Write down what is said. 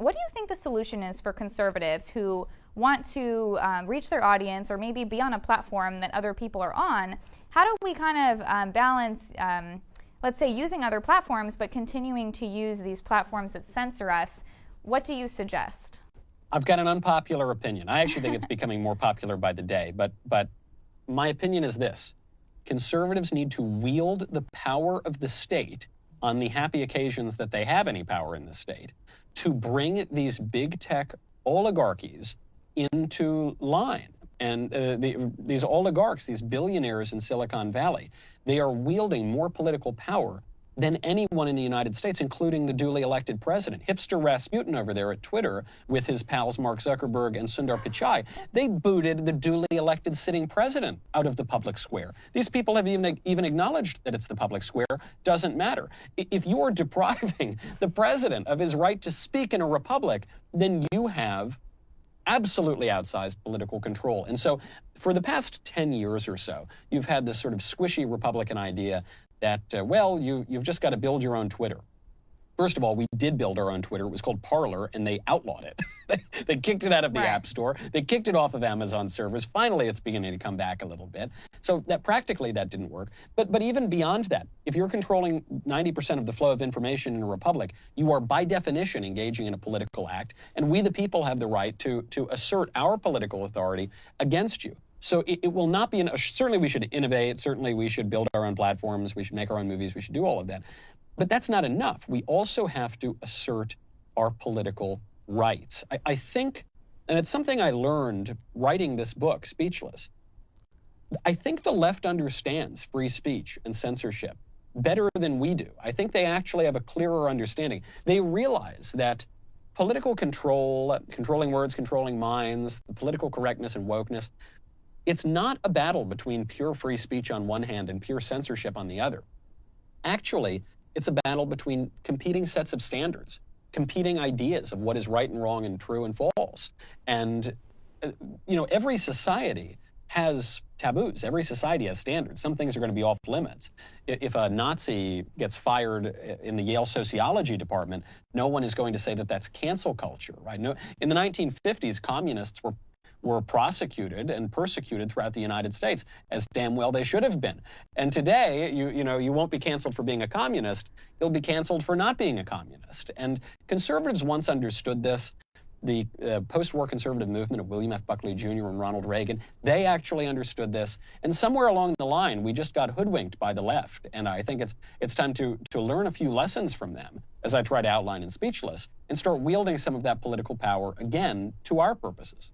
What do you think the solution is for conservatives who want to reach their audience or maybe be on a platform that other people are on? How do we kind of balance, let's say, using other platforms but continuing to use these platforms that censor us? What do you suggest? I've got an unpopular opinion. I actually think it's becoming more popular by the day, but my opinion is this. Conservatives need to wield the power of the state on the happy occasions that they have any power in the state to bring these big tech oligarchies into line. And these oligarchs, these billionaires in Silicon Valley, they are wielding more political power than anyone in the United States, including the duly elected president. Hipster Rasputin over there at Twitter with his pals Mark Zuckerberg and Sundar Pichai, they booted the duly elected sitting president out of the public square. These people have even acknowledged that it's the public square. Doesn't matter. If you're depriving the president of his right to speak in a republic, then you have absolutely outsized political control. And so for the past 10 years or so, you've had this sort of squishy Republican idea that, well, you've just got to build your own Twitter. First of all, we did build our own Twitter. It was called Parler, and they outlawed it. They kicked it out of the App Store. They kicked it off of Amazon servers. Finally, it's beginning to come back a little bit. So that practically that didn't work. But even beyond that, if you're controlling 90% of the flow of information in a republic, you are by definition engaging in a political act, and we the people have the right to assert our political authority against you. So it will not be, certainly we should innovate, certainly we should build our own platforms, we should make our own movies, we should do all of that. But that's not enough. We also have to assert our political rights. I think, and it's something I learned writing this book, Speechless, I think the left understands free speech and censorship better than we do. I think they actually have a clearer understanding. They realize that political control, controlling words, controlling minds, the political correctness and wokeness, it's not a battle between pure free speech on one hand and pure censorship on the other. Actually, it's a battle between competing sets of standards, competing ideas of what is right and wrong and true and false. And, every society has taboos. Every society has standards. Some things are going to be off limits. If a Nazi gets fired in the Yale sociology department, no one is going to say that that's cancel culture, right? No, in the 1950s, communists were prosecuted and persecuted throughout the United States, as damn well they should have been. And today, you won't be canceled for being a communist. You'll be canceled for not being a communist. And conservatives once understood this. The post-war conservative movement of William F. Buckley Jr. and Ronald Reagan, they actually understood this. And somewhere along the line, we just got hoodwinked by the left. And I think it's time to learn a few lessons from them, as I try to outline in Speechless, and start wielding some of that political power again to our purposes.